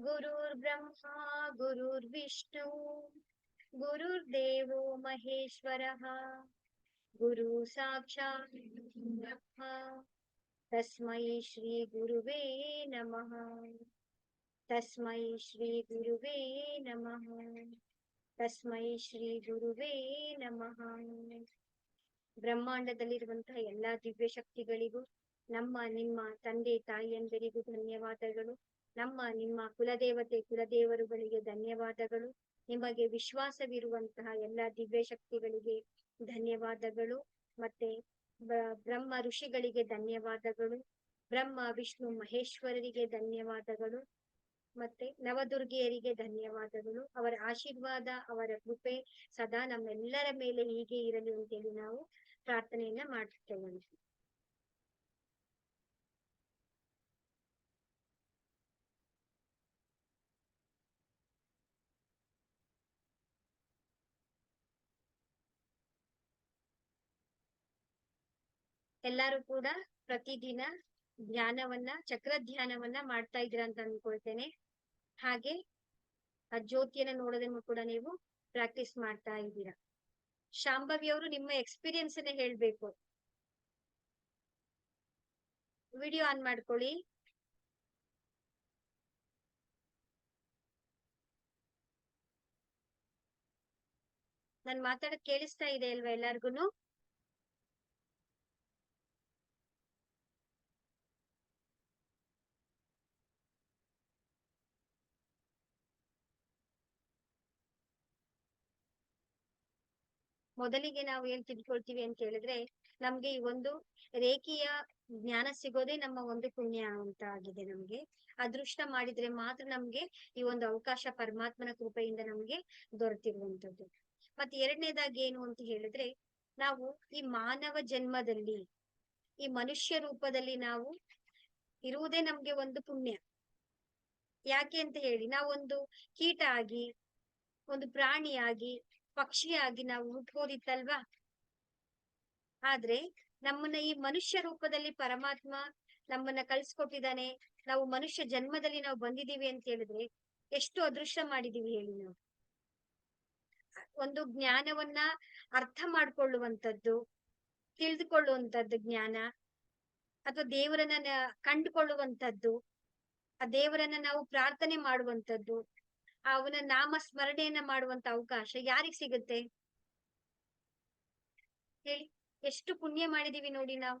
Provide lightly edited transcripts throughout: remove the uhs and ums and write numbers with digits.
गुरुर्ब्रह्मा गुरुर्विष्णु गुरुर्देवो महेश्वरः गुरु साक्षात् ब्रह्मा तस्मै श्री गुरुवे नमः। तस्मै श्री गुरुवे नमः। तस्मै श्री गुरुवे नमः। ಬ್ರಹ್ಮಾಂಡದಲ್ಲಿರುವಂತಹ ಎಲ್ಲಾ ದಿವ್ಯ ಶಕ್ತಿಗಳಿಗೂ ನಮ್ಮ ನಿಮ್ಮ ತಂದೆ ತಾಯಿಯಂದರಿಗೂ ಧನ್ಯವಾದಗಳು. ನಮ್ಮ ನಿಮ್ಮ ಕುಲದೇವತೆ ಕುಲದೇವರುಗಳಿಗೆ ಧನ್ಯವಾದಗಳು. ನಿಮಗೆ ವಿಶ್ವಾಸವಿರುವಂತಹ ಎಲ್ಲಾ ದಿವ್ಯ ಶಕ್ತಿಗಳಿಗೆ ಧನ್ಯವಾದಗಳು. ಮತ್ತೆ ಬ್ರಹ್ಮ ಋಷಿಗಳಿಗೆ ಧನ್ಯವಾದಗಳು. ಬ್ರಹ್ಮ ವಿಷ್ಣು ಮಹೇಶ್ವರರಿಗೆ ಧನ್ಯವಾದಗಳು. ಮತ್ತೆ ನವದುರ್ಗೆಯರಿಗೆ ಧನ್ಯವಾದಗಳು. ಅವರ ಆಶೀರ್ವಾದ ಅವರ ಕೃಪೆ ಸದಾ ನಮ್ಮೆಲ್ಲರ ಮೇಲೆ ಹೀಗೆ ಇರಲಿ ಅಂತೇಳಿ ನಾವು ಪ್ರಾರ್ಥನೆಯನ್ನ ಮಾಡುತ್ತೇವೆ. ಎಲ್ಲರೂ ಕೂಡ ಪ್ರತಿದಿನ ಧ್ಯಾನವನ್ನ ಚಕ್ರ ಧ್ಯಾನವನ್ನ ಮಾಡ್ತಾ ಇದ್ದೀರಾ ಅಂತ ಅನ್ಕೊಳ್ತೇನೆ. ಹಾಗೆ ಆ ಜ್ಯೋತಿಯನ್ನ ನೋಡೋದನ್ನು ಕೂಡ ನೀವು ಪ್ರಾಕ್ಟೀಸ್ ಮಾಡ್ತಾ ಇದ್ದೀರಾ. ಶಾಂಭವಿ ಅವರು ನಿಮ್ಮ ಎಕ್ಸ್ಪೀರಿಯನ್ಸ್ ಅನ್ನ ಹೇಳ್ಬೇಕು. ವಿಡಿಯೋ ಆನ್ ಮಾಡ್ಕೊಳ್ಳಿ. ನಾನ್ ಮಾತಾಡೋದ್ ಕೇಳಿಸ್ತಾ ಇದೆ ಅಲ್ವಾ ಎಲ್ಲಾರ್ಗುನು? ಮೊದಲಿಗೆ ನಾವು ಏನ್ ತಿಳ್ಕೊಳ್ತೀವಿ ಅಂತ ಹೇಳಿದ್ರೆ, ನಮ್ಗೆ ಈ ಒಂದು ರೇಖೆಯ ಜ್ಞಾನ ಸಿಗೋದೇ ನಮ್ಮ ಒಂದು ಪುಣ್ಯ ಅಂತ ಆಗಿದೆ. ನಮ್ಗೆ ಅದೃಷ್ಟ ಮಾಡಿದ್ರೆ ಮಾತ್ರ ನಮ್ಗೆ ಈ ಒಂದು ಅವಕಾಶ ಪರಮಾತ್ಮನ ಕೃಪೆಯಿಂದ ನಮ್ಗೆ ದೊರೆತಿರುವಂತದ್ದು. ಮತ್ತೆ ಎರಡನೇದಾಗಿ ಏನು ಅಂತ ಹೇಳಿದ್ರೆ, ನಾವು ಈ ಮಾನವ ಜನ್ಮದಲ್ಲಿ ಈ ಮನುಷ್ಯ ರೂಪದಲ್ಲಿ ನಾವು ಇರುವುದೇ ನಮ್ಗೆ ಒಂದು ಪುಣ್ಯ. ಯಾಕೆ ಅಂತ ಹೇಳಿ, ನಾವೊಂದು ಕೀಟ ಆಗಿ, ಒಂದು ಪ್ರಾಣಿಯಾಗಿ, ಪಕ್ಷಿಯಾಗಿ ನಾವು ಹುಟ್ಬೋದಿತ್ತಲ್ವಾ? ಆದ್ರೆ ನಮ್ಮನ್ನ ಈ ಮನುಷ್ಯ ರೂಪದಲ್ಲಿ ಪರಮಾತ್ಮ ನಮ್ಮನ್ನ ಕಳ್ಸಿಕೊಟ್ಟಿದ್ದಾನೆ. ನಾವು ಮನುಷ್ಯ ಜನ್ಮದಲ್ಲಿ ನಾವು ಬಂದಿದೀವಿ ಅಂತ ಹೇಳಿದ್ರೆ ಎಷ್ಟು ಅದೃಷ್ಟ ಮಾಡಿದೀವಿ ಹೇಳಿ ನಾವು. ಒಂದು ಜ್ಞಾನವನ್ನ ಅರ್ಥ ಮಾಡ್ಕೊಳ್ಳುವಂಥದ್ದು, ತಿಳಿದುಕೊಳ್ಳುವಂಥದ್ದು ಜ್ಞಾನ, ಅಥವಾ ದೇವರನ್ನ ಕಂಡುಕೊಳ್ಳುವಂಥದ್ದು, ಆ ದೇವರನ್ನ ನಾವು ಪ್ರಾರ್ಥನೆ ಮಾಡುವಂಥದ್ದು, ಅವನ ನಾಮ ಸ್ಮರಣೆಯನ್ನ ಮಾಡುವಂತ ಅವಕಾಶ ಯಾರಿಗ್ ಸಿಗುತ್ತೆ ಹೇಳಿ? ಎಷ್ಟು ಪುಣ್ಯ ಮಾಡಿದೀವಿ ನೋಡಿ ನಾವು.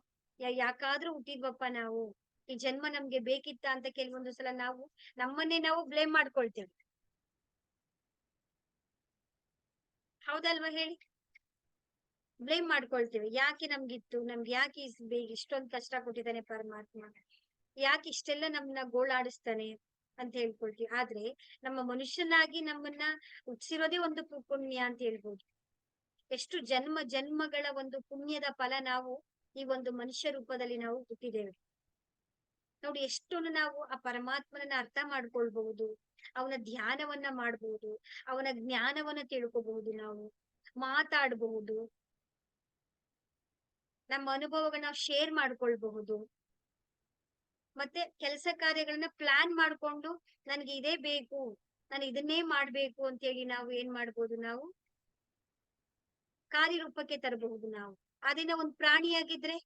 ಯಾಕಾದ್ರೂ ಹುಟ್ಟಿದ್ವಪ್ಪ ನಾವು, ಈ ಜನ್ಮ ನಮ್ಗೆ ಬೇಕಿತ್ತ ಅಂತ ಕೆಲವೊಂದು ಸಲ ನಾವು ನಮ್ಮನ್ನೇ ನಾವು ಬ್ಲೇಮ್ ಮಾಡ್ಕೊಳ್ತೇವೆ. ಹೌದಲ್ವಾ ಹೇಳಿ? ಬ್ಲೇಮ್ ಮಾಡ್ಕೊಳ್ತೇವೆ. ಯಾಕೆ ನಮ್ಗಿತ್ತು, ನಮ್ಗೆ ಯಾಕೆ ಇಷ್ಟೊಂದು ಕಷ್ಟ ಕೊಟ್ಟಿದ್ದಾನೆ ಪರಮಾತ್ಮ, ಯಾಕೆ ಇಷ್ಟೆಲ್ಲ ನಮ್ಮನ್ನ ಗೋಳಾಡಿಸ್ತಾನೆ ಅಂತ ಹೇಳ್ಕೊಳ್ತೀವಿ. ಆದ್ರೆ ನಮ್ಮ ಮನುಷ್ಯನಾಗಿ ನಮ್ಮನ್ನ ಹುಟ್ಟಿಸಿರೋದೇ ಒಂದು ಪುಣ್ಯ ಅಂತ ಹೇಳ್ಬೋದು. ಎಷ್ಟು ಜನ್ಮ ಜನ್ಮಗಳ ಒಂದು ಪುಣ್ಯದ ಫಲ ನಾವು ಈ ಒಂದು ಮನುಷ್ಯ ರೂಪದಲ್ಲಿ ನಾವು ಹುಟ್ಟಿದ್ದೇವೆ ನೋಡಿ. ಎಷ್ಟೊಂದು ನಾವು ಆ ಪರಮಾತ್ಮನನ್ನ ಅರ್ಥ ಮಾಡ್ಕೊಳ್ಬಹುದು, ಅವನ ಧ್ಯಾನವನ್ನ ಮಾಡಬಹುದು, ಅವನ ಜ್ಞಾನವನ್ನ ತಿಳ್ಕೊಬಹುದು, ನಾವು ಮಾತಾಡಬಹುದು, ನಮ್ಮ ಅನುಭವಗಳನ್ನ ನಾವು ಶೇರ್ ಮಾಡ್ಕೊಳ್ಬಹುದು. ಮತ್ತೆ ಕೆಲಸ ಕಾರ್ಯಗಳನ್ನ ಪ್ಲಾನ್ ಮಾಡ್ಕೊಂಡು ನನ್ಗೆ ಇದೇ ಬೇಕು, ನಾನು ಇದನ್ನೇ ಮಾಡ್ಬೇಕು ಅಂತೇಳಿ ನಾವು ಏನ್ ಮಾಡ್ಬೋದು, ನಾವು ಕಾರ್ಯರೂಪಕ್ಕೆ ತರಬಹುದು. ನಾವು ಅದೇನ ಒಂದು ಪ್ರಾಣಿಯಾಗಿದ್ರೆ,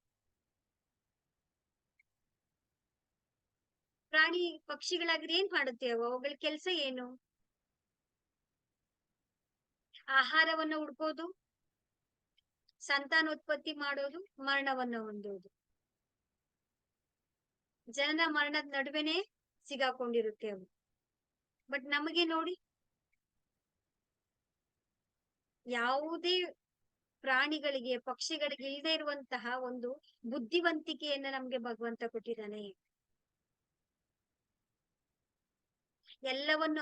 ಪ್ರಾಣಿ ಪಕ್ಷಿಗಳಾಗಿದ್ರೆ ಏನ್ ಮಾಡುತ್ತೆ ಅವುಗಳ ಕೆಲಸ ಏನು? ಆಹಾರವನ್ನ ಹುಡ್ಕೋದು, ಸಂತಾನೋತ್ಪತ್ತಿ ಮಾಡೋದು, ಮರಣವನ್ನ ಹೊಂದೋದು, ಜನನ ಮರಣದ ನಡುವೆನೆ ಸಿಗಾಕೊಂಡಿರುತ್ತೆ ಅವು. ಬಟ್ ನಮಗೆ ನೋಡಿ, ಯಾವುದೇ ಪ್ರಾಣಿಗಳಿಗೆ ಪಕ್ಷಿಗಳಿಗೆ ಇಲ್ಲದೆ ಇರುವಂತಹ ಒಂದು ಬುದ್ಧಿವಂತಿಕೆಯನ್ನ ನಮ್ಗೆ ಭಗವಂತ ಕೊಟ್ಟಿದ್ದಾನೆ. ಎಲ್ಲವನ್ನು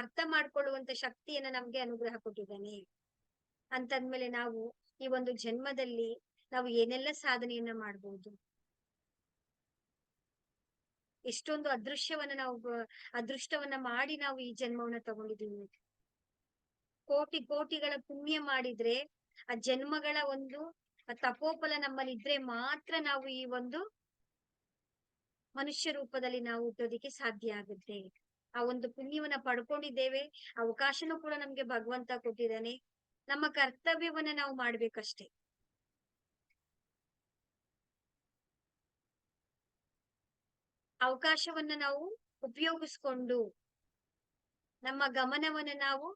ಅರ್ಥ ಮಾಡ್ಕೊಳ್ಳುವಂತ ಶಕ್ತಿಯನ್ನ ನಮ್ಗೆ ಅನುಗ್ರಹ ಕೊಟ್ಟಿದ್ದಾನೆ. ಅಂತಂದ್ಮೇಲೆ ನಾವು ಈ ಒಂದು ಜನ್ಮದಲ್ಲಿ ನಾವು ಏನೆಲ್ಲ ಸಾಧನೆಯನ್ನ ಮಾಡ್ಬೋದು, ಎಷ್ಟೊಂದು ಅದೃಷ್ಟವನ್ನ ಮಾಡಿ ನಾವು ಈ ಜನ್ಮವನ್ನ ತಗೊಂಡಿದ್ದೀವಿ. ಕೋಟಿಗಳ ಪುಣ್ಯ ಮಾಡಿದ್ರೆ ಆ ಜನ್ಮಗಳ ಒಂದು ತಪೋಫಲ ನಮ್ಮಲ್ಲಿ ಇದ್ರೆ ಮಾತ್ರ ನಾವು ಈ ಒಂದು ಮನುಷ್ಯ ರೂಪದಲ್ಲಿ ನಾವು ಹುಟ್ಟೋದಿಕ್ಕೆ ಸಾಧ್ಯ ಆಗುತ್ತೆ. ಆ ಒಂದು ಪುಣ್ಯವನ್ನ ಪಡ್ಕೊಂಡಿದ್ದೇವೆ, ಅವಕಾಶನೂ ಕೂಡ ನಮ್ಗೆ ಭಗವಂತ ಕೊಟ್ಟಿದ್ದಾನೆ. ನಮ್ಮ ಕರ್ತವ್ಯವನ್ನ ನಾವು ಮಾಡ್ಬೇಕಷ್ಟೇ. ಅವಕಾಶವನ್ನ ನಾವು ಉಪಯೋಗಿಸ್ಕೊಂಡು ನಮ್ಮ ಗಮನವನ್ನ ನಾವು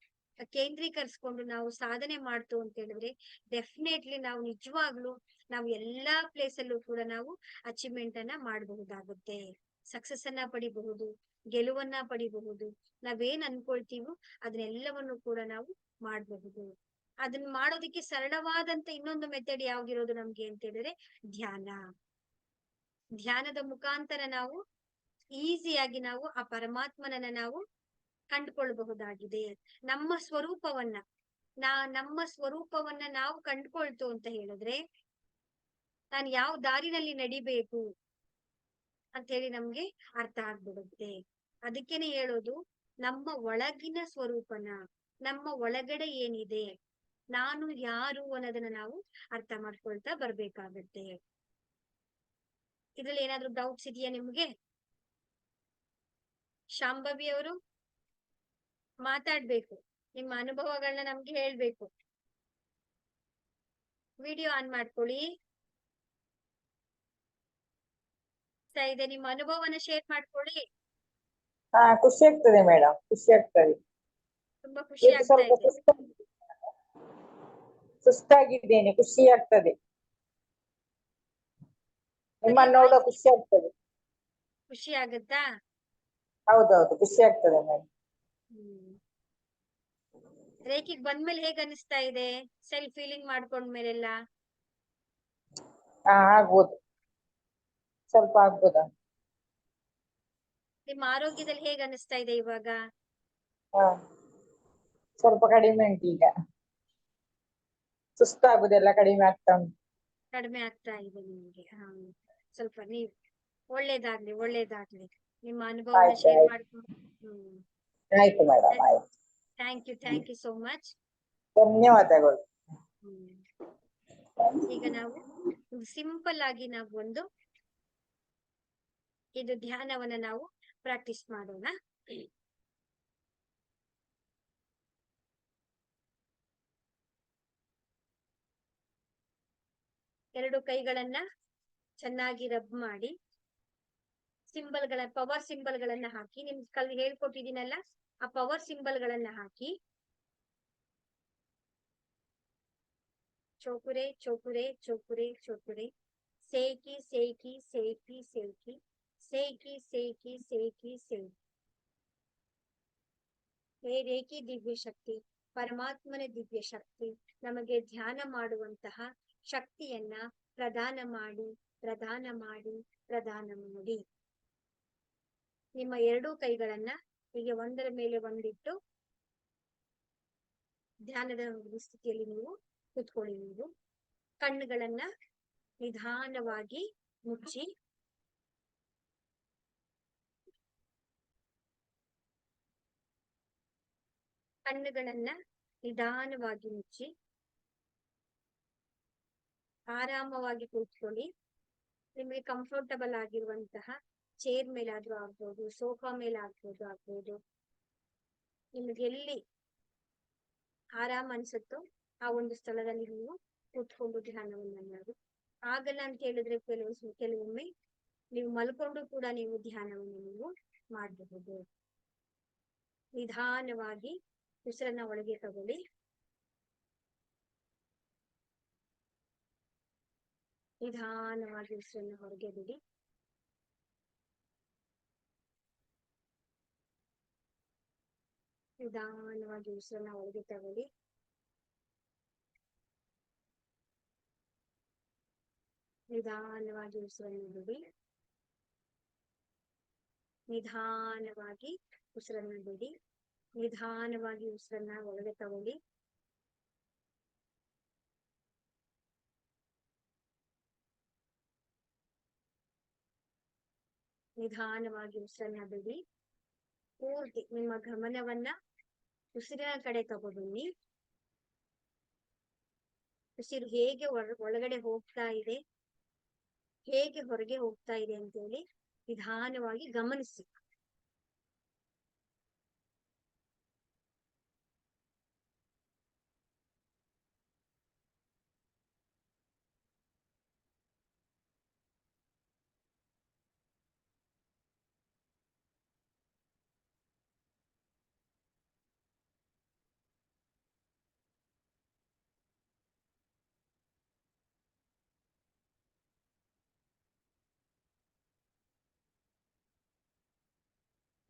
ಕೇಂದ್ರೀಕರಿಸ್ಕೊಂಡು ನಾವು ಸಾಧನೆ ಮಾಡ್ತು ಅಂತ ಹೇಳಿದ್ರೆ ಡೆಫಿನೆಟ್ಲಿ ನಾವು ನಿಜವಾಗ್ಲು ನಾವು ಎಲ್ಲಾ ಪ್ಲೇಸ್ ಅಲ್ಲೂ ಕೂಡ ನಾವು ಅಚೀವ್ಮೆಂಟ್ ಅನ್ನ ಮಾಡಬಹುದಾಗುತ್ತೆ, ಸಕ್ಸಸ್ ಅನ್ನ ಪಡಿಬಹುದು, ಗೆಲುವನ್ನ ಪಡಿಬಹುದು. ನಾವೇನ್ ಅನ್ಕೊಳ್ತೀವೋ ಅದನ್ನೆಲ್ಲವನ್ನು ಕೂಡ ನಾವು ಮಾಡಬಹುದು. ಅದನ್ನ ಮಾಡೋದಕ್ಕೆ ಸರಳವಾದಂತ ಇನ್ನೊಂದು ಮೆಥಡ್ ಯಾವ್ದಿರೋದು ನಮ್ಗೆ ಅಂತ ಹೇಳಿದ್ರೆ ಧ್ಯಾನ. ಧ್ಯಾನದ ಮುಖಾಂತರ ನಾವು ಈಸಿಯಾಗಿ ನಾವು ಆ ಪರಮಾತ್ಮನನ್ನ ನಾವು ಕಂಡುಕೊಳ್ಬಹುದಾಗಿದೆ. ನಮ್ಮ ಸ್ವರೂಪವನ್ನ ನಮ್ಮ ಸ್ವರೂಪವನ್ನ ನಾವು ಕಂಡುಕೊಳ್ತು ಅಂತ ಹೇಳಿದ್ರೆ ನಾನು ಯಾವ ದಾರಿನಲ್ಲಿ ನಡಿಬೇಕು ಅಂತ ಹೇಳಿ ನಮ್ಗೆ ಅರ್ಥ ಆಗ್ಬಿಡುತ್ತೆ. ಅದಕ್ಕೇನೆ ಹೇಳೋದು, ನಮ್ಮ ಒಳಗಿನ ಸ್ವರೂಪನ, ನಮ್ಮ ಒಳಗಡೆ ಏನಿದೆ, ನಾನು ಯಾರು ಅನ್ನೋದನ್ನ ನಾವು ಅರ್ಥ ಮಾಡ್ಕೊಳ್ತಾ ಬರ್ಬೇಕಾಗತ್ತೆ. ಇದ್ರಲ್ಲಿ ಏನಾದ್ರು ಡೌಟ್ಸ್ ಇದೆಯಾ ನಿಮ್ಗೆ? ಶಾಂಭವಿ ಅವರು ಮಾತಾಡ್ಬೇಕು, ನಿಮ್ಮ ಅನುಭವಗಳನ್ನ ನಮ್ಗೆ ಹೇಳ್ಬೇಕು. ವಿಡಿಯೋ ಆನ್ ಮಾಡ್ಕೊಳ್ಳಿ. ಇದೆ, ನಿಮ್ಮ ಅನುಭವನ ಶೇರ್ ಮಾಡ್ಕೊಳ್ಳಿ. ಖುಷಿ ಆಗ್ತದೆ ಮೇಡಮ್, ಖುಷಿ ಆಗ್ತದೆ. ತುಂಬಾ ಖುಷಿ ಆಗ್ತಾ ಇದೆ. ಸುಸ್ತಾಗಿದ್ದೇನೆ, ಖುಷಿ ಆಗ್ತದೆ. ನಿಮ್ಮನ್ನ ನೋಡೋ ಖುಷಿ ಆಗ್ತದೆ. ಖುಷಿ ಆಗುತ್ತಾ? ಹೌದೌದು, ಖುಷಿ ಆಗ್ತದೆ ಮೇಡಮ್. ರೇಖಿಗೆ ಬಂದ್ಮೇಲೆ ಹೇಗ್ ಅನಿಸ್ತಾ ಇದೆ? ಸೆಲ್ಫ್ ಫೀಲಿಂಗ್ ಮಾಡ್ಕೊಂಡ್ಮೇಲೆಲ್ಲ ಆಗ್ಬೋದು, ಸ್ವಲ್ಪ ಆಗ್ಬೋದಾ? ನಿಮ್ಮ ಆರೋಗ್ಯದಲ್ಲಿ ಹೇಗ್ ಅನಿಸ್ತಾ ಇದೆ ಇವಾಗ? ಸ್ವಲ್ಪ ಕಡಿಮೆ ಉಂಟು ಈಗ, ಸುಸ್ತಾಗುದೆಲ್ಲ ಕಡಿಮೆ ಆಗ್ತಾ ಉಂಟು. ಕಡಿಮೆ ಆಗ್ತಾ ಇದೆ ನಿಮ್ಗೆ? ಸ್ವಲ್ಪ ನೀವ್ ಒಳ್ಳೇದಾಗ್ಲಿ, ಒಳ್ಳೇದಾಗ್ಲಿ. ನಿಮ್ಮ ಅನುಭವ ಶೇರ್ ಮಾಡ್ಕೊಂಡು. ಆಯ್ತು ಮೇಡಮ್, ಆಯ್ತು. Thank you so much. ಧನ್ಯವಾದಗಳು. ಈಗ ನಾವು ಸಿಂಪಲ್ ಆಗಿ ನಾವು ಒಂದು ಇದು ಧ್ಯಾನವನ್ನ ನಾವು ಪ್ರಾಕ್ಟೀಸ್ ಮಾಡೋಣ. ಎರಡು ಕೈಗಳನ್ನ ಚೆನ್ನಾಗಿ ರಬ್ ಮಾಡಿ ಪವರ್ ಸಿಂಬಲ್ ಗಳನ್ನ ಹಾಕಿ, ನಿಮ್ ಕಲ್ ಹೇಳ್ಕೊಟ್ಟಿದ್ದೀನಲ್ಲ ಆ ಪವರ್ ಸಿಂಬಲ್ ಗಳನ್ನ ಹಾಕಿ ಚೋಕುರೆ ಚೋಕುರೆ ಚೋಕುರೆ ಚೋಕುರೆ, ಸೇಕಿ ಸೇಕಿ ಸೇಕಿ ಸೇಕಿ, ಸೇಕಿ ಸೇಕಿ ಸೇಕಿ ಸೇಕಿ. ಹೇ ರೇಖಿ ದಿವ್ಯ ಶಕ್ತಿ, ಪರಮಾತ್ಮನ ದಿವ್ಯ ಶಕ್ತಿ ನಮಗೆ ಧ್ಯಾನ ಮಾಡುವಂತಹ ಶಕ್ತಿಯನ್ನ ಪ್ರದಾನ ಮಾಡಿ ಪ್ರದಾನ ಮಾಡಿ ಪ್ರದಾನ ಮಾಡಿ. ನಿಮ್ಮ ಎರಡೂ ಕೈಗಳನ್ನ ಹೀಗೆ ಒಂದರ ಮೇಲೆ ಒಂದಿಟ್ಟು ಧ್ಯಾನದ ಸ್ಥಿತಿಯಲ್ಲಿ ನೀವು ಕೂತ್ಕೊಳ್ಳಿ. ನೀವು ಕಣ್ಣುಗಳನ್ನ ನಿಧಾನವಾಗಿ ಮುಚ್ಚಿ ಆರಾಮವಾಗಿ ಕೂತ್ಕೊಳ್ಳಿ. ನಿಮಗೆ ಕಂಫರ್ಟಬಲ್ ಆಗಿರುವಂತಹ ಚೇರ್ ಮೇಲಾದ್ರೂ ಆಗ್ಬೋದು, ಸೋಫಾ ಮೇಲೆ ಆಗ್ಬೋದು. ನಿಮ್ಗೆ ಎಲ್ಲಿ ಆರಾಮ ಅನ್ಸುತ್ತೋ ಆ ಒಂದು ಸ್ಥಳದಲ್ಲಿ ನೀವು ಕೂತ್ಕೊಂಡು ಧ್ಯಾನವನ್ನ ಮಾಡಿ. ಆಗಲ್ಲ ಅಂತ ಹೇಳಿದ್ರೆ ಕೆಲವೊಮ್ಮೆ ನೀವು ಮಲ್ಕೊಂಡು ಕೂಡ ನೀವು ಧ್ಯಾನವನ್ನು ನೀವು ಮಾಡಬಹುದು. ನಿಧಾನವಾಗಿ ಉಸಿರನ್ನ ಒಳಗೆ ತಗೊಳ್ಳಿ. ನಿಧಾನವಾಗಿ ಉಸಿರನ್ನ ಹೊರಗೆ ಬಿಡಿ. ನಿಧಾನವಾಗಿ ಉಸಿರನ್ನ ಒಳಗೆ ತಗೊಳ್ಳಿ. ನಿಧಾನವಾಗಿ ಉಸಿರನ್ನು ಬಿಡಿ. ನಿಧಾನವಾಗಿ ಉಸಿರನ್ನು ಬಿಡಿ. ನಿಧಾನವಾಗಿ ಉಸಿರನ್ನ ಒಳಗೆ ತಗೊಳ್ಳಿ. ನಿಧಾನವಾಗಿ ಉಸಿರನ್ನ ಬಿಡಿ. ಪೂರ್ತಿ ನಿಮ್ಮ ಗಮನವನ್ನ ಉಸಿರಿನ ಕಡೆ ತಗೊಬನ್ನಿ. ಉಸಿರು ಹೇಗೆ ಒಳಗಡೆ ಹೋಗ್ತಾ ಇದೆ, ಹೇಗೆ ಹೊರಗೆ ಹೋಗ್ತಾ ಇದೆ ಅಂತೇಳಿ ನಿಧಾನವಾಗಿ ಗಮನಿಸಿ.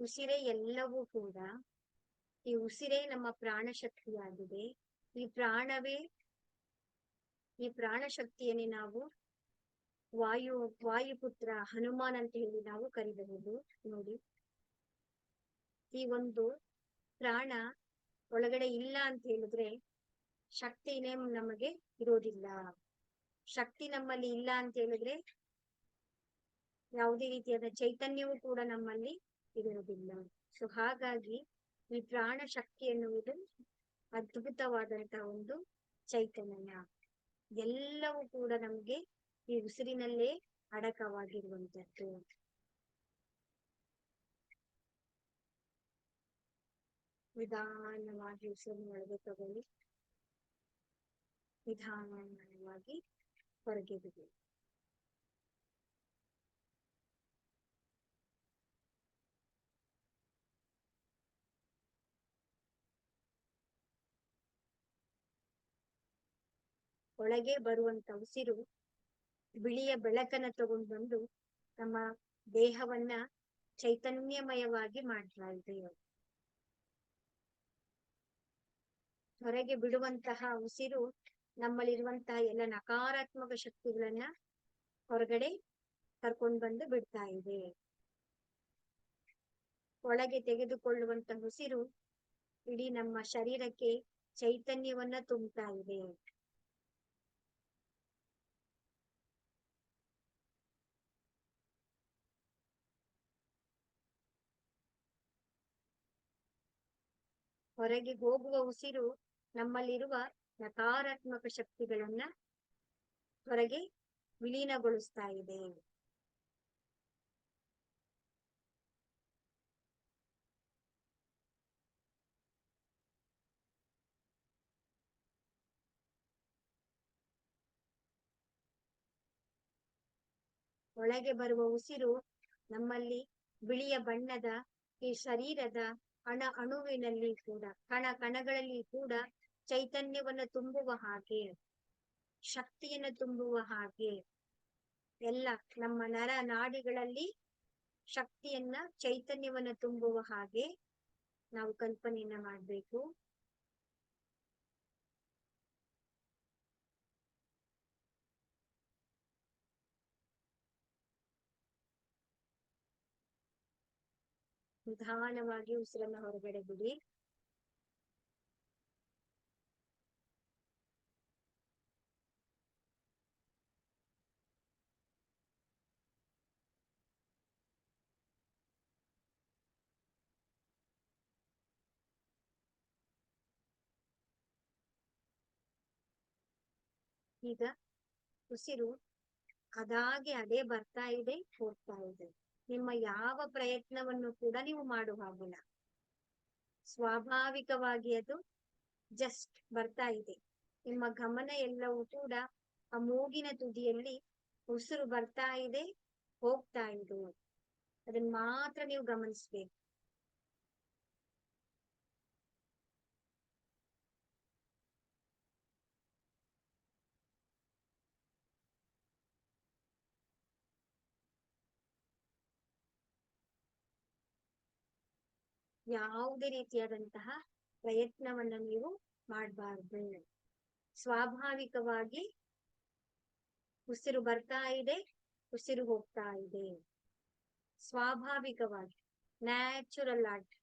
ಉಸಿರೇ ಎಲ್ಲವೂ ಕೂಡ. ಈ ಉಸಿರೇ ನಮ್ಮ ಪ್ರಾಣ ಶಕ್ತಿಯಾಗಿದೆ. ಈ ಪ್ರಾಣವೇ ಈ ಪ್ರಾಣ ಶಕ್ತಿಯನ್ನೇ ನಾವು ವಾಯುಪುತ್ರ ಹನುಮಾನ್ ಅಂತ ಹೇಳಿ ನಾವು ಕರಿಬಹುದು. ನೋಡಿ, ಈ ಒಂದು ಪ್ರಾಣ ಒಳಗಡೆ ಇಲ್ಲ ಅಂತ ಹೇಳಿದ್ರೆ ಶಕ್ತಿನೇ ನಮಗೆ ಇರೋದಿಲ್ಲ. ಶಕ್ತಿ ನಮ್ಮಲ್ಲಿ ಇಲ್ಲ ಅಂತ ಹೇಳಿದ್ರೆ ಯಾವುದೇ ರೀತಿಯಾದ ಚೈತನ್ಯವೂ ಕೂಡ ನಮ್ಮಲ್ಲಿ ಇರುವುದಿಲ್ಲ. ಸೊ ಹಾಗಾಗಿ ಈ ಪ್ರಾಣ ಶಕ್ತಿ ಎನ್ನುವುದು ಅದ್ಭುತವಾದಂತಹ ಒಂದು ಚೈತನ್ಯ. ಎಲ್ಲವೂ ಕೂಡ ನಮ್ಗೆ ಈ ಉಸಿರಿನಲ್ಲೇ ಅಡಕವಾಗಿರುವಂತದ್ದು. ನಿಧಾನವಾಗಿ ಉಸಿರನ್ನು ಒಳಗೆ ತಗೊಳ್ಳಿ, ನಿಧಾನವಾಗಿ ಹೊರಗೆ ಬಿಡಿ. ಒಳಗೆ ಬರುವಂತ ಉಸಿರು ಬಿಳಿಯ ಬೆಳಕನ್ನ ತಗೊಂಡು ಬಂದು ನಮ್ಮ ದೇಹವನ್ನ ಚೈತನ್ಯಮಯವಾಗಿ ಮಾಡ್ತಾ ಇದೆ. ಹೊರಗೆ ಬಿಡುವಂತಹ ಉಸಿರು ನಮ್ಮಲ್ಲಿರುವಂತಹ ಎಲ್ಲ ನಕಾರಾತ್ಮಕ ಶಕ್ತಿಗಳನ್ನ ಹೊರಗಡೆ ಕರ್ಕೊಂಡು ಬಂದು ಬಿಡ್ತಾ ಇದೆ. ಒಳಗೆ ತೆಗೆದುಕೊಳ್ಳುವಂತಹ ಉಸಿರು ಇಡೀ ನಮ್ಮ ಶರೀರಕ್ಕೆ ಚೈತನ್ಯವನ್ನ ತುಂಬುತ್ತಾ ಇದೆ. ಹೊರಗೆ ಹೋಗುವ ಉಸಿರು ನಮ್ಮಲ್ಲಿರುವ ನಕಾರಾತ್ಮಕ ಶಕ್ತಿಗಳನ್ನ ಹೊರಗೆ ವಿಲೀನಗೊಳಿಸ್ತಾ ಇದೆ. ಒಳಗೆ ಬರುವ ಉಸಿರು ನಮ್ಮಲ್ಲಿ ಬಿಳಿಯ ಬಣ್ಣದ ಈ ಶರೀರದ ಅಣುವಿನಲ್ಲಿ ಕೂಡ ಕಣಗಳಲ್ಲಿ ಕೂಡ ಚೈತನ್ಯವನ್ನು ತುಂಬುವ ಹಾಗೆ, ಶಕ್ತಿಯನ್ನು ತುಂಬುವ ಹಾಗೆ, ಎಲ್ಲ ನಮ್ಮ ನರ ನಾಡಿಗಳಲ್ಲಿ ಶಕ್ತಿಯನ್ನ ಚೈತನ್ಯವನ್ನ ತುಂಬುವ ಹಾಗೆ ನಾವು ಕಲ್ಪನೆಯನ್ನ ಮಾಡ್ಬೇಕು. ನಿಧಾನವಾಗಿ ಉಸಿರನ್ನ ಹೊರಗಡೆ ಬಿಡಿ. ಈಗ ಉಸಿರು ಅದೇ ಬರ್ತಾ ಇದೆ, ಹೋಗ್ತಾ ಇದೆ. ನಿಮ್ಮ ಯಾವ ಪ್ರಯತ್ನವನ್ನು ಕೂಡ ನೀವು ಮಾಡುವ ಹಾಗಿಲ್ಲ. ಸ್ವಾಭಾವಿಕವಾಗಿ ಅದು ಜಸ್ಟ್ ಬರ್ತಾ ಇದೆ. ನಿಮ್ಮ ಗಮನ ಎಲ್ಲವೂ ಕೂಡ ಆ ಮೂಗಿನ ತುದಿಯಲ್ಲಿ ಉಸಿರು ಬರ್ತಾ ಇದೆ, ಹೋಗ್ತಾ ಇದೆ, ಅದನ್ನ ಮಾತ್ರ ನೀವು ಗಮನಿಸ್ಬೇಕು. ಯಾವುದೇ ರೀತಿಯಾದಂತಹ ಪ್ರಯತ್ನವನ್ನ ನೀವು ಮಾಡಬಾರ್ದು. ಸ್ವಾಭಾವಿಕವಾಗಿ ಉಸಿರು ಬರ್ತಾ ಇದೆ, ಉಸಿರು ಹೋಗ್ತಾ ಇದೆ. ಸ್ವಾಭಾವಿಕವಾಗಿ, ನ್ಯಾಚುರಲ್ ಆಗಿ,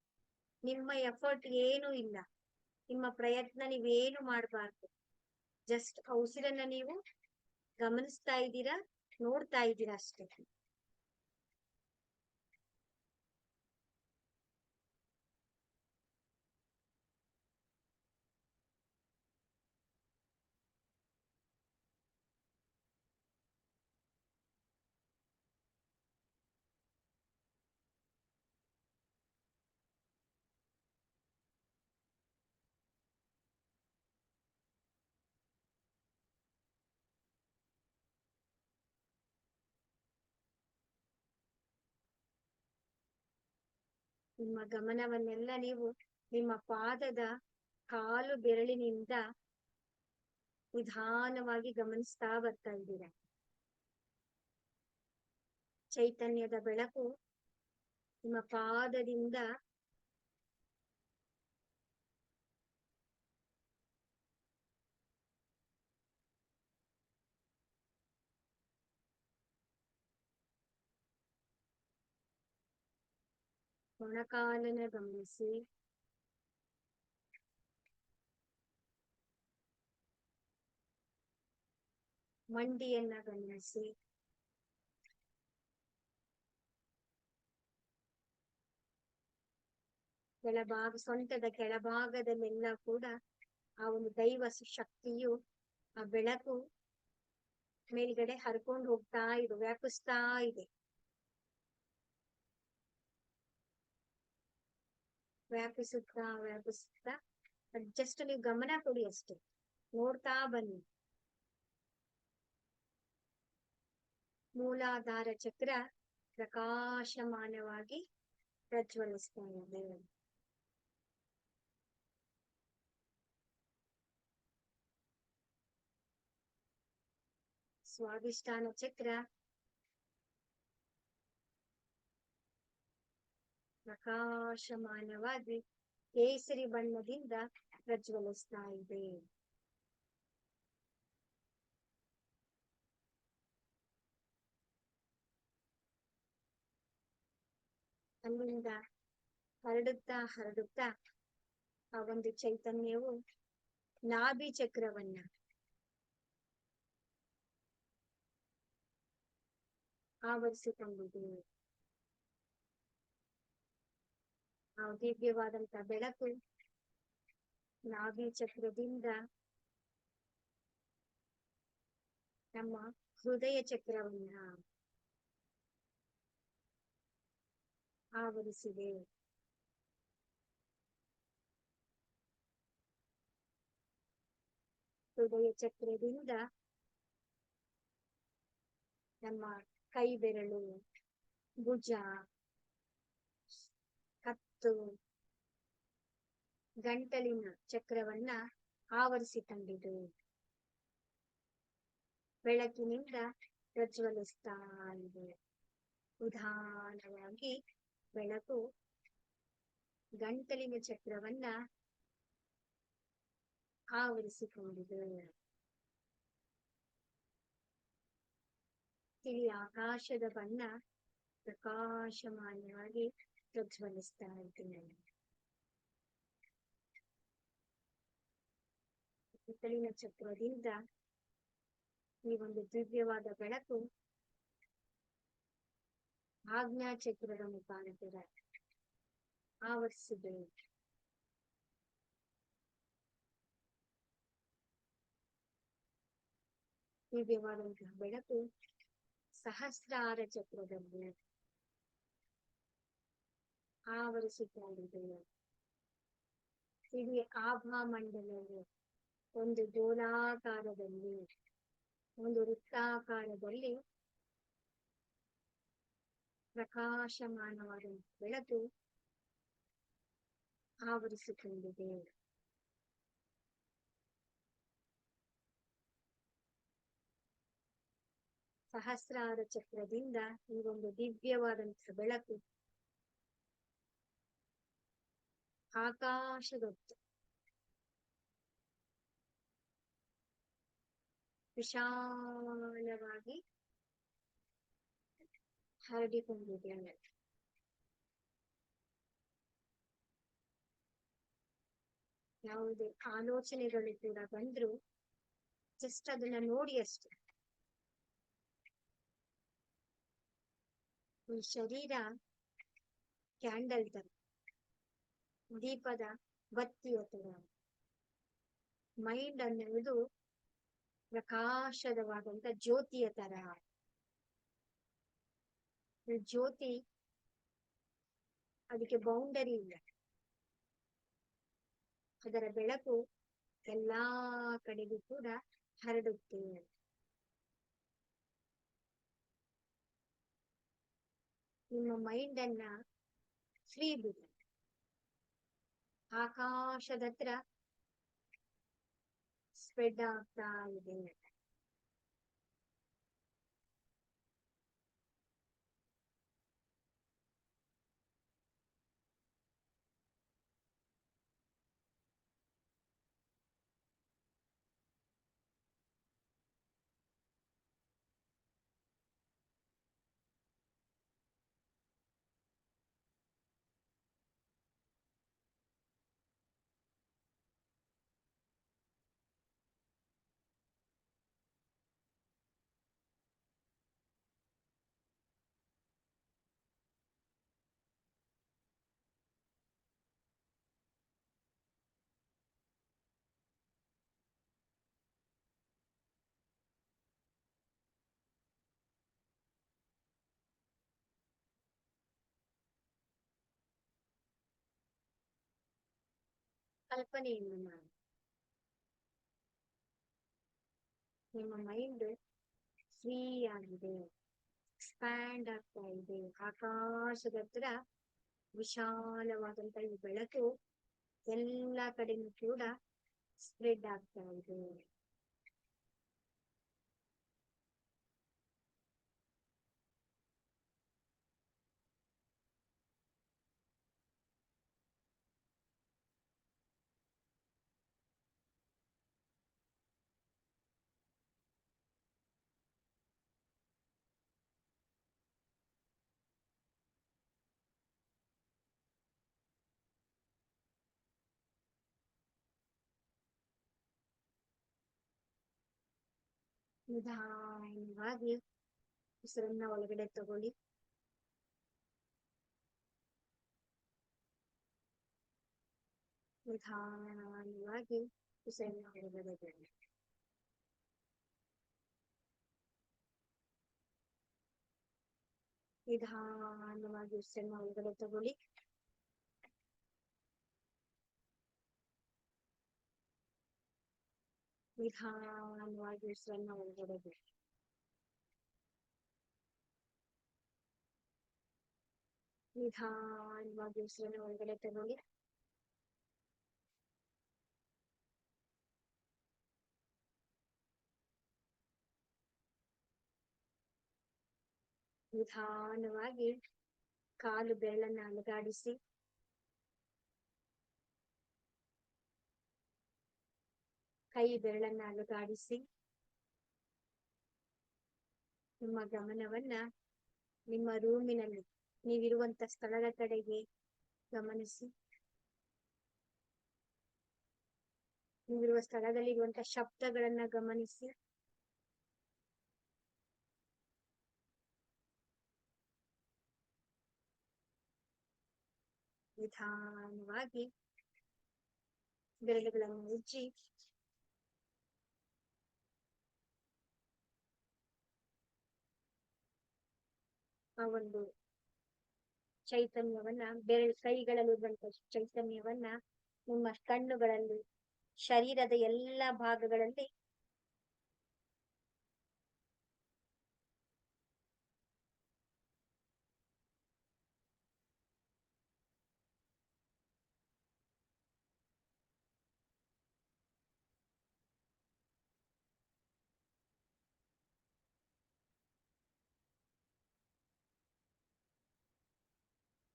ನಿಮ್ಮ ಎಫರ್ಟ್ ಏನು ಇಲ್ಲ, ನಿಮ್ಮ ಪ್ರಯತ್ನ ನೀವೇನು ಮಾಡಬಾರ್ದು. ಜಸ್ಟ್ ಆ ಉಸಿರನ್ನ ನೀವು ಗಮನಿಸ್ತಾ ಇದ್ದೀರಾ, ನೋಡ್ತಾ ಇದ್ದೀರಾ ಅಷ್ಟೇ. ನಿಮ್ಮ ಗಮನವನ್ನೆಲ್ಲ ನೀವು ನಿಮ್ಮ ಪಾದದ ಕಾಲು ಬೆರಳಿನಿಂದ ನಿಧಾನವಾಗಿ ಗಮನಿಸ್ತಾ ಬರ್ತಾ ಇದ್ದೀರಾ. ಚೈತನ್ಯದ ಬೆಳಕು ನಿಮ್ಮ ಪಾದದಿಂದ ಮೊಣಕಾಲನ್ನ ಗಮನಿಸಿ, ಮಂಡಿಯನ್ನ ಗಮನಿಸಿ, ಸೊಂಟದ ಕೆಳಭಾಗದಲ್ಲೆಲ್ಲ ಕೂಡ ಆ ಒಂದು ದೈವ ಶಕ್ತಿಯು, ಆ ಬೆಳಕು ಮೇಲ್ಗಡೆ ಹರ್ಕೊಂಡು ಹೋಗ್ತಾ ಇದೆ, ವ್ಯಾಪಿಸ್ತಾ ಇದೆ. ವ್ಯಾಪಿಸುತ್ತಾ ಜಸ್ಟ್ ನೀವು ಗಮನ ಕೊಡಿ ಅಷ್ಟೇ, ನೋಡ್ತಾ ಬನ್ನಿ. ಮೂಲಾಧಾರ ಚಕ್ರ ಪ್ರಕಾಶಮಾನವಾಗಿ ಪ್ರಜ್ವಲಿಸ್ತಾ ಇದೆ. ಸ್ವಾಧಿಷ್ಠಾನ ಚಕ್ರ ಪ್ರಕಾಶಮಾನವಾಗಿ ಕೇಸರಿ ಬಣ್ಣದಿಂದ ಪ್ರಜ್ವಲಿಸ್ತಾ ಇದೆ. ಅಲ್ಲಿಂದ ಹರಡುತ್ತಾ ಆ ಒಂದು ಚೈತನ್ಯವು ನಾಭಿ ಚಕ್ರವನ್ನ ಆವರಿಸಿಕೊಂಡಿದೆ. ಆ ದಿವ್ಯವಾದಂತ ಬೆಳಕು ನಾಭಿ ಚಕ್ರದಿಂದ ನಮ್ಮ ಹೃದಯ ಚಕ್ರವನ್ನ ಆವರಿಸಿದೆ. ಹೃದಯ ಚಕ್ರದಿಂದ ನಮ್ಮ ಕೈ ಬೆರಳು, ಭುಜ, ಕತ್ತು, ಗಂಟಲಿನ ಚಕ್ರವನ್ನ ಆವರಿಸಿಕೊಂಡಿದೆ. ಬೆಳಕಿನಿಂದ ಪ್ರಜ್ವಲಿಸ್ತಾ ಇದೆ. ನಿಧಾನವಾಗಿ ಬೆಳಕು ಗಂಟಲಿನ ಚಕ್ರವನ್ನ ಆವರಿಸಿಕೊಂಡಿದೆ. ತಿಳಿ ಆಕಾಶದ ಬಣ್ಣ ಪ್ರಕಾಶಮಾನವಾಗಿ ಪ್ರಜ್ವಲಿಸ್ತಾ ಇದೆ. ಗಂಟಲಿನ ಚಕ್ರದಿಂದ ಈ ಒಂದು ದಿವ್ಯವಾದ ಬೆಳಕು ಆಜ್ಞಾ ಚಕ್ರದ ಮುಖಾಂತರ ಆವರಿಸಿದೆ. ದಿವ್ಯವಾದಂತಹ ಬೆಳಕು ಸಹಸ್ರಾರ ಚಕ್ರದಲ್ಲಿ ಆವರಿಸಿಕೊಂಡಿದೆ. ಇಡೀ ಆಭಾ ಮಂಡಲವು ಒಂದು ಗೋಲಾಕಾರದಲ್ಲಿ, ಒಂದು ವೃತ್ತಾಕಾರದಲ್ಲಿ ಪ್ರಕಾಶಮಾನವಾದ ಬೆಳಕು ಆವರಿಸಿಕೊಂಡಿದೆ. ಸಹಸ್ರಾರ ಚಕ್ರದಿಂದ ಈ ಒಂದು ದಿವ್ಯವಾದಂತಹ ಬೆಳಕು ಆಕಾಶದೊತ್ತು ವಿಶಾಲವಾಗಿ ಹರಡಿಕೊಂಡಿದೆ. ಯಾವುದೇ ಆಲೋಚನೆಗಳು ಕೂಡ ಬಂದ್ರು ಜಸ್ಟ್ ಅದನ್ನ ನೋಡಿ ಅಷ್ಟೆ. ಈ ಶರೀರ ಕ್ಯಾಂಡಲ್ ತರ, ದೀಪದ ಬತ್ತಿಯ ತರ. ಮೈಂಡ್ ಅನ್ನುವುದು ಪ್ರಕಾಶದವಾದಂತ ಜ್ಯೋತಿಯ ತರ. ಜ್ಯೋತಿ ಅದಕ್ಕೆ ಬೌಂಡರಿ ಇಲ್ಲ. ಅದರ ಬೆಳಕು ಎಲ್ಲಾ ಕಡೆಗೂ ಕೂಡ ಹರಡುತ್ತೆ. ನಿಮ್ಮ ಮೈಂಡ್ ಅನ್ನ ಫ್ರೀ ಬಿಡಿ. ಆಕಾಶದ ಹತ್ರ ಸ್ಪ್ರೆಡ್ ಆಗ್ತಾ ಇದೆ. ಕಲ್ಪನೆಯನ್ನು ಮಾಡಿ. ನಿಮ್ಮ ಮೈಂಡ್ ಫ್ರೀ ಆಗಿದೆ, ಎಕ್ಸ್ಪ್ಯಾಂಡ್ ಆಗ್ತಾ ಇದೆ. ಆಕಾಶದ ಹತ್ರ ವಿಶಾಲವಾದಂತ ಈ ಬೆಳಕು ಎಲ್ಲಾ ಕಡೆನೂ ಕೂಡ ಸ್ಪ್ರೆಡ್ ಆಗ್ತಾ ಇದೆ. ನಿಧಾನವಾಗಿ ಉಸಿರನ್ನ ಒಳಗಡೆ ತಗೊಳ್ಳಿ. ನಿಧಾನವಾಗಿ ಉಸಿರನ್ನ ಹೊರಗಡೆ ಬಿಡಿ. ನಿಧಾನವಾಗಿ ಉಸಿರನ್ನ ಒಳಗಡೆ ತಗೊಳ್ಳಿ. ನಿಧಾನವಾಗಿ ಉಸಿರನ್ನ ಒಳಗಡೆ ಬಿಡಿ. ನಿಧಾನವಾಗಿ ಉಸಿರನ್ನ ಒಳಗಡೆ ತಗೊಳ್ಳಿ. ನಿಧಾನವಾಗಿ ಕಾಲು ಬೆರಳನ್ನ ಅಲುಗಾಡಿಸಿ. ಕೈ ಬೆರಳನ್ನ ಅಲುಗಾಡಿಸಿ. ನಿಮ್ಮ ಗಮನವನ್ನ ನಿಮ್ಮ ರೂಮಿನಲ್ಲಿ ನೀವಿರುವಂತ ಸ್ಥಳದ ಕಡೆಗೆ ಗಮನಿಸಿ. ನೀವಿರುವ ಸ್ಥಳದಲ್ಲಿ ಇರುವಂತ ಶಬ್ದಗಳನ್ನ ಗಮನಿಸಿ. ನಿಧಾನವಾಗಿ ಬೆರಳುಗಳನ್ನು ಉಜ್ಜಿ ಆ ಒಂದು ಚೈತನ್ಯವನ್ನ ಕೈಗಳಲ್ಲಿರುವಂತ ಚೈತನ್ಯವನ್ನ ನಿಮ್ಮ ಕಣ್ಣುಗಳಲ್ಲಿ, ಶರೀರದ ಎಲ್ಲ ಭಾಗಗಳಲ್ಲಿ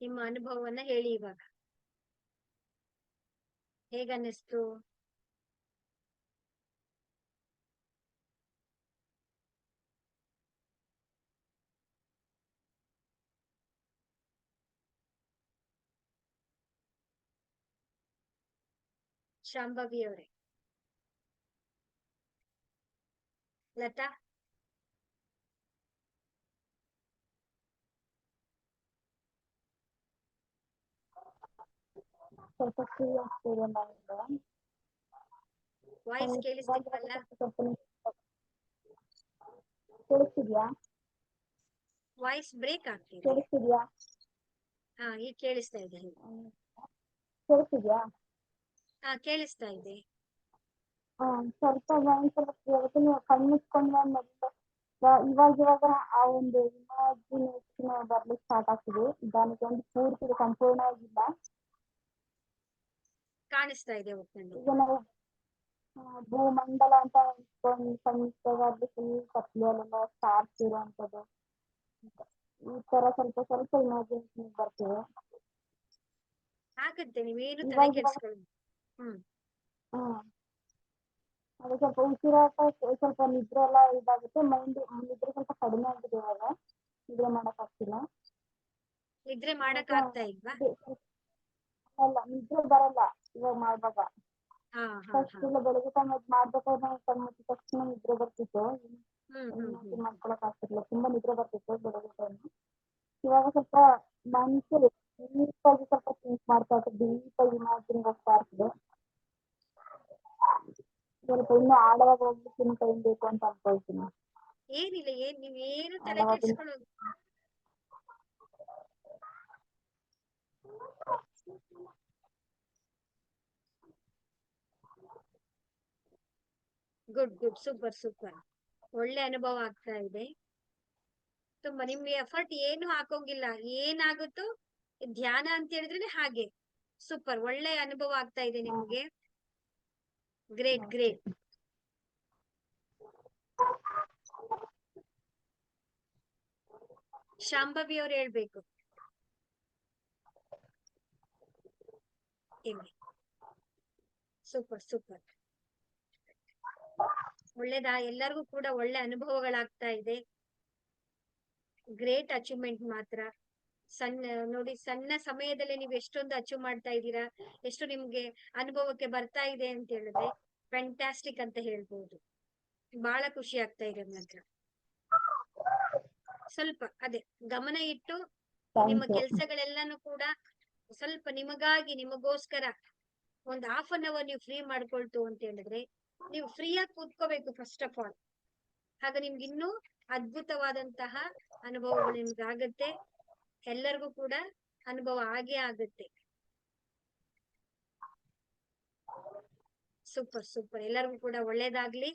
ನಿಮ್ಮ ಅನುಭವವನ್ನ ಹೇಳಿ. ಇವಾಗ ಹೇಗನ್ನಿಸ್ತು? ಶಾಂಭವಿ ಅವರೇ, ಲತಾ, ಸ್ವಲ್ಪ ಫ್ರೀ ಆಗ್ತಿದೆ ಮೈಂಡ್. ವಾಯ್ಸ್ ಕೇಳಿಸ್ತಿಲ್ವಲ್ಲ? ಕೇಳಿಸ್ತಿದ್ಯಾ? ವಾಯ್ಸ್ ಬ್ರೇಕ್ ಆಗ್ತಿದೆ. ಕೇಳಿಸ್ತಿದ್ಯಾ? ಹಾ, ಈಗ ಕೇಳಿಸ್ತಾ ಇದೆ. ಕೇಳಿಸ್ತಿದ್ಯಾ? ಹಾ, ಕೇಳಿಸ್ತಾ ಇದೆ. ಸ್ವಲ್ಪ ಮೈಂಡ್ ಸ್ವಲ್ಪ ಫ್ರೀ ಆಗುತ್ತೆ. ನೀವು ಕಣ್ಣು ಮುಚ್ಕೊಂಡ್ರೆ ಮತ್ತೆ ಇವಾಗ ಆ ಒಂದು ಇಮ್ಯಾಜಿನೇಷನ್ ಬರ್ಲಿಕ್ಕೆ ಸ್ಟಾರ್ಟ್ ಆಗ್ತದೆ. ನಿಧಾನಕ್ಕೆ ಒಂದು ಪೂರ್ತಿ ಸಂಪೂರ್ಣವಾಗಿಲ್ಲ. ಕಾಣಿಸ್ತಾ ಇದೆ ಒಟ್ಟಿನಲ್ಲಿ. ಈಗ ನಾವು ಭೂಮಂಡಲ ಅಂತ ಒಂದು ಸಂಸ್ಥೆಗಾದ್ರೆ ಫುಲ್ ಕತ್ಲೆಯಲ್ಲೆಲ್ಲ ಸ್ಟಾರ್ಸ್ ಇರುವಂಥದ್ದು, ಈ ತರ ಸ್ವಲ್ಪ ಸ್ವಲ್ಪ ಇಮ್ಯಾಜಿನೇಷನ್ ಬರ್ತದೆ. ಆಗುತ್ತೆ, ನೀವೇನು ತಲೆ ಇವಾಗ ಕೆಡಿಸ್ಕೊಳ್ಳಿ. ಅದು ಸ್ವಲ್ಪ ಉಸಿರಾಟ ಸ್ವಲ್ಪ ನಿದ್ರೆ ಎಲ್ಲ ಇದಾಗುತ್ತೆ. ಮೈಂಡ್ ನಿದ್ರೆ ಸ್ವಲ್ಪ ಕಡಿಮೆ ಆಗಿದೆ ಇವಾಗ. ನಿದ್ರೆ ಮಾಡಕ್ ಆಗ್ತಿಲ್ಲ. ನಿದ್ರೆ ಮಾಡಕ್ ಆಗ್ತಾ ಇಲ್ವಾ? ಅಲ್ಲ, ನಿದ್ರೆ ಬರಲ್ಲ ಇವಾಗ ಮಾಡುವಾಗ. ಹಾ ಹಾ ಫಸ್ಟ್ ಹಾ. ಇಲ್ಲ ಬೆಳಗ್ಗೆ ಟೈಮ್ ಮಾಡ್ಬೇಕಾದ್ರೆ ಕಣ್ಮುಚ್ಚಿ ತಕ್ಷಣ ನಿದ್ರೆ ಬರ್ತಿತ್ತು. ಮಾಡ್ಕೊಳಕ್ ಆಗ್ತಿರ್ಲಿಲ್ಲ, ತುಂಬಾ ನಿದ್ರೆ ಬರ್ತಿತ್ತು ಬೆಳಗ್ಗೆ ಟೈಮ್. ಇವಾಗ ಸ್ವಲ್ಪ ಮನಸ್ಸು ಡೀಪ್ ಆಗಿ ಸ್ವಲ್ಪ ಥಿಂಕ್ ಮಾಡ್ತಾ ಇರ್ತದೆ, ಡೀಪ್ ಆಗಿ ಇಮ್ಯಾಜಿನ್ ಹೋಗ್ತಾ ಇರ್ತದೆ. ಸ್ವಲ್ಪ ಇನ್ನೂ ಆಳವಾಗಿ ಹೋಗ್ಲಿಕ್ಕೆ ಇನ್ನು ಟೈಮ್ ಬೇಕು ಅಂತ ಅನ್ಕೊಳ್ತೀನಿ. ಏನಿಲ್ಲ, ನೀವೇನು ತಲೆ ಕೆಡಿಸ್ಕೊಳ್ಳೋದು. Good good, super super. ಒಳ್ಳೆ ಅನುಭವ ಆಗ್ತಾ ಇದೆ. ತುಂಬಾ ನಿಮ್ಗೆ ಎಫರ್ಟ್ ಏನು ಹಾಕೋಂಗಿಲ್ಲ, ಏನಾಗುತ್ತೋ ಧ್ಯಾನ ಅಂತ ಹೇಳಿದ್ರೆ ಹಾಗೆ. ಸೂಪರ್, ಒಳ್ಳೆ ಅನುಭವ ಆಗ್ತಾ ಇದೆ ನಿಮ್ಗೆ. Great great. ಶಾಂಭವಿ ಅವ್ರು ಹೇಳ್ಬೇಕು. ಸೂಪರ್ ಸೂಪರ್, ಒಳ್ಳೇದಾ, ಎಲ್ಲರಿಗೂ ಕೂಡ ಒಳ್ಳೆ ಅನುಭವಗಳಾಗ್ತಾ ಇದೆ. ಗ್ರೇಟ್ ಅಚೀವ್ಮೆಂಟ್ ಮಾತ್ರ. ನೋಡಿ, ಸಣ್ಣ ಸಮಯದಲ್ಲೇ ನೀವು ಎಷ್ಟೊಂದು ಅಚೀವ್ ಮಾಡ್ತಾ ಇದ್ದೀರಾ, ಎಷ್ಟು ನಿಮ್ಗೆ ಅನುಭವಕ್ಕೆ ಬರ್ತಾ ಇದೆ ಅಂತ ಹೇಳಿದ್ರೆ ಫ್ಯಾಂಟಾಸ್ಟಿಕ್ ಅಂತ ಹೇಳ್ಬೋದು. ಬಹಳ ಖುಷಿ ಆಗ್ತಾ ಇದೆ ಮಾತ್ರ. ಸ್ವಲ್ಪ ಅದೇ ಗಮನ ಇಟ್ಟು ನಿಮ್ಮ ಕೆಲ್ಸಗಳೆಲ್ಲಾನು ಕೂಡ ಸ್ವಲ್ಪ ನಿಮಗಾಗಿ, ನಿಮಗೋಸ್ಕರ ಒಂದು 1/2 hour ನೀವು ಫ್ರೀ ಮಾಡ್ಕೊಳ್ತು ಅಂತ ಹೇಳಿದ್ರೆ, ನೀವು ಫ್ರೀಯಾಗಿ ಕೂತ್ಕೋಬೇಕು ಫಸ್ಟ್ ಆಫ್ ಆಲ್. ಆಗ ನಿಮ್ಗೆ ಇನ್ನೂ ಅದ್ಭುತವಾದಂತಹ ಅನುಭವಗಳು ನಿಮ್ಗೆ ಆಗುತ್ತೆ. ಎಲ್ಲರಿಗೂ ಕೂಡ ಅನುಭವ ಆಗೇ ಆಗುತ್ತೆ. ಸೂಪರ್ ಸೂಪರ್, ಎಲ್ಲರಿಗೂ ಕೂಡ ಒಳ್ಳೇದಾಗ್ಲಿ.